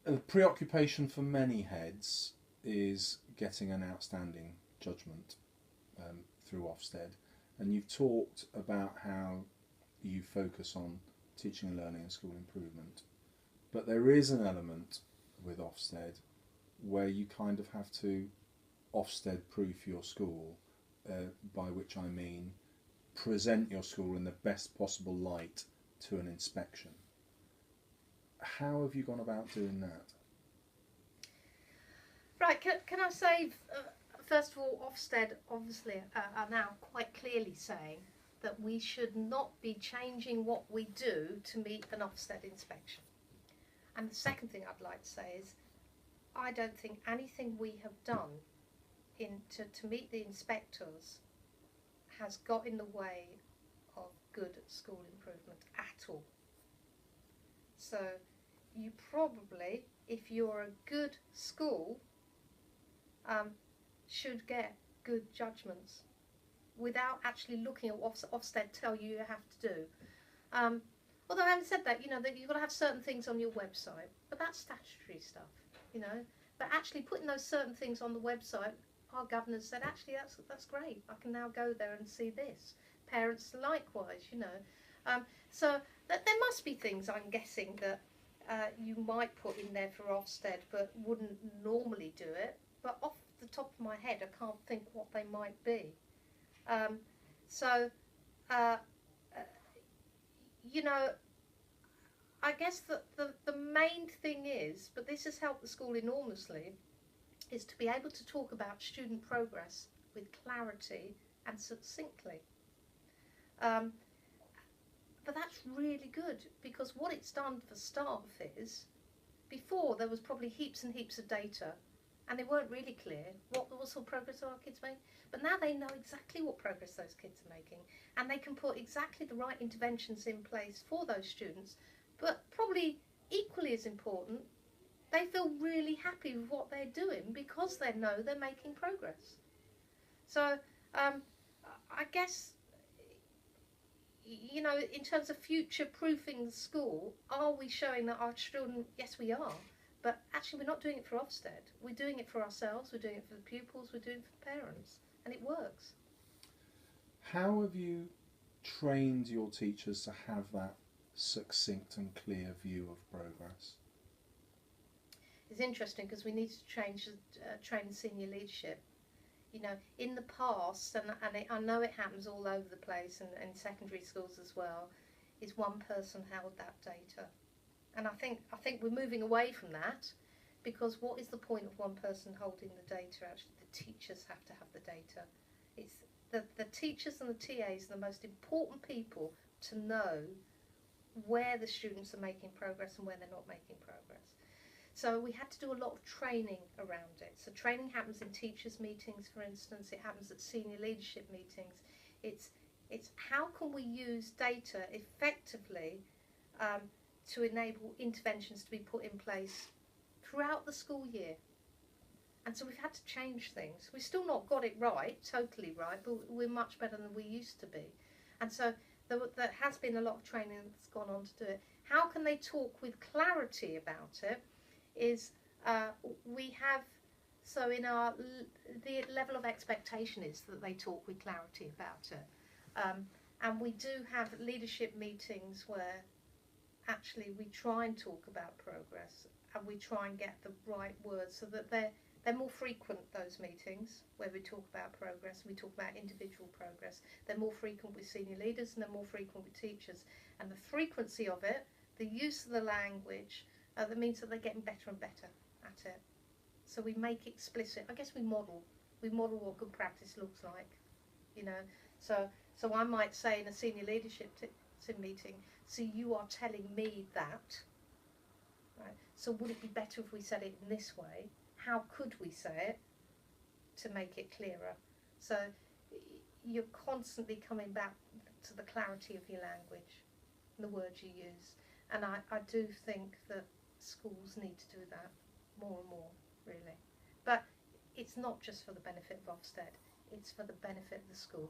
A preoccupation for many heads is getting an outstanding judgment through Ofsted, and you've talked about how you focus on teaching and learning and school improvement, but there is an element with Ofsted where you kind of have to Ofsted proof your school, by which I mean present your school in the best possible light to an inspection. How have you gone about doing that? Right, can I say, first of all, Ofsted obviously are now quite clearly saying that we should not be changing what we do to meet an Ofsted inspection. And the second thing I'd like to say is, I don't think anything we have done to meet the inspectors has got in the way of good school improvement at all. So you probably, if you're a good school, should get good judgments without actually looking at what Ofsted tell you have to do. Although having said that, that you've got to have certain things on your website, but that's statutory stuff, But actually putting those certain things on the website, our governors said, actually, that's great. I can now go there and see this. Parents likewise, So there must be things, I'm guessing, that you might put in there for Ofsted, but wouldn't normally do it. But off the top of my head, I can't think what they might be. I guess that the main thing is, but this has helped the school enormously, is to be able to talk about student progress with clarity and succinctly. But that's really good, because what it's done for staff is, before there was probably heaps and heaps of data, and they weren't really clear what sort of progress our kids make. But now they know exactly what progress those kids are making, and they can put exactly the right interventions in place for those students. But probably equally as important, they feel really happy with what they're doing because they know they're making progress. So I guess, in terms of future-proofing the school, are we showing that our children, yes we are, but actually we're not doing it for Ofsted. We're doing it for ourselves, we're doing it for the pupils, we're doing it for the parents, and it works. How have you trained your teachers to have that succinct and clear view of progress? It's interesting because we need to train senior leadership. In the past, and I know it happens all over the place and in secondary schools as well, is one person held that data. And I think we're moving away from that, because what is the point of one person holding the data? Actually, the teachers have to have the data. It's the teachers and the TAs are the most important people to know where the students are making progress and where they're not making progress. So we had to do a lot of training around it. So training happens in teachers' meetings, for instance. It happens at senior leadership meetings. It's how can we use data effectively to enable interventions to be put in place throughout the school year. And so we've had to change things. We've still not got it right, totally right, but we're much better than we used to be. And so there has been a lot of training that's gone on to do it. How can they talk with clarity about it? Is we have, so in the level of expectation is that they talk with clarity about it. And we do have leadership meetings where actually we try and talk about progress, and we try and get the right words so that they're more frequent, those meetings where we talk about progress, we talk about individual progress. They're more frequent with senior leaders and they're more frequent with teachers. And the frequency of it, the use of the language, that means that they're getting better and better at it. So we make it explicit. I guess we model what good practice looks like, So I might say in a senior leadership meeting, so you are telling me that, right? So would it be better if we said it in this way? How could we say it to make it clearer? So you're constantly coming back to the clarity of your language and the words you use. And I do think that schools need to do that more and more, really. But it's not just for the benefit of Ofsted, it's for the benefit of the school.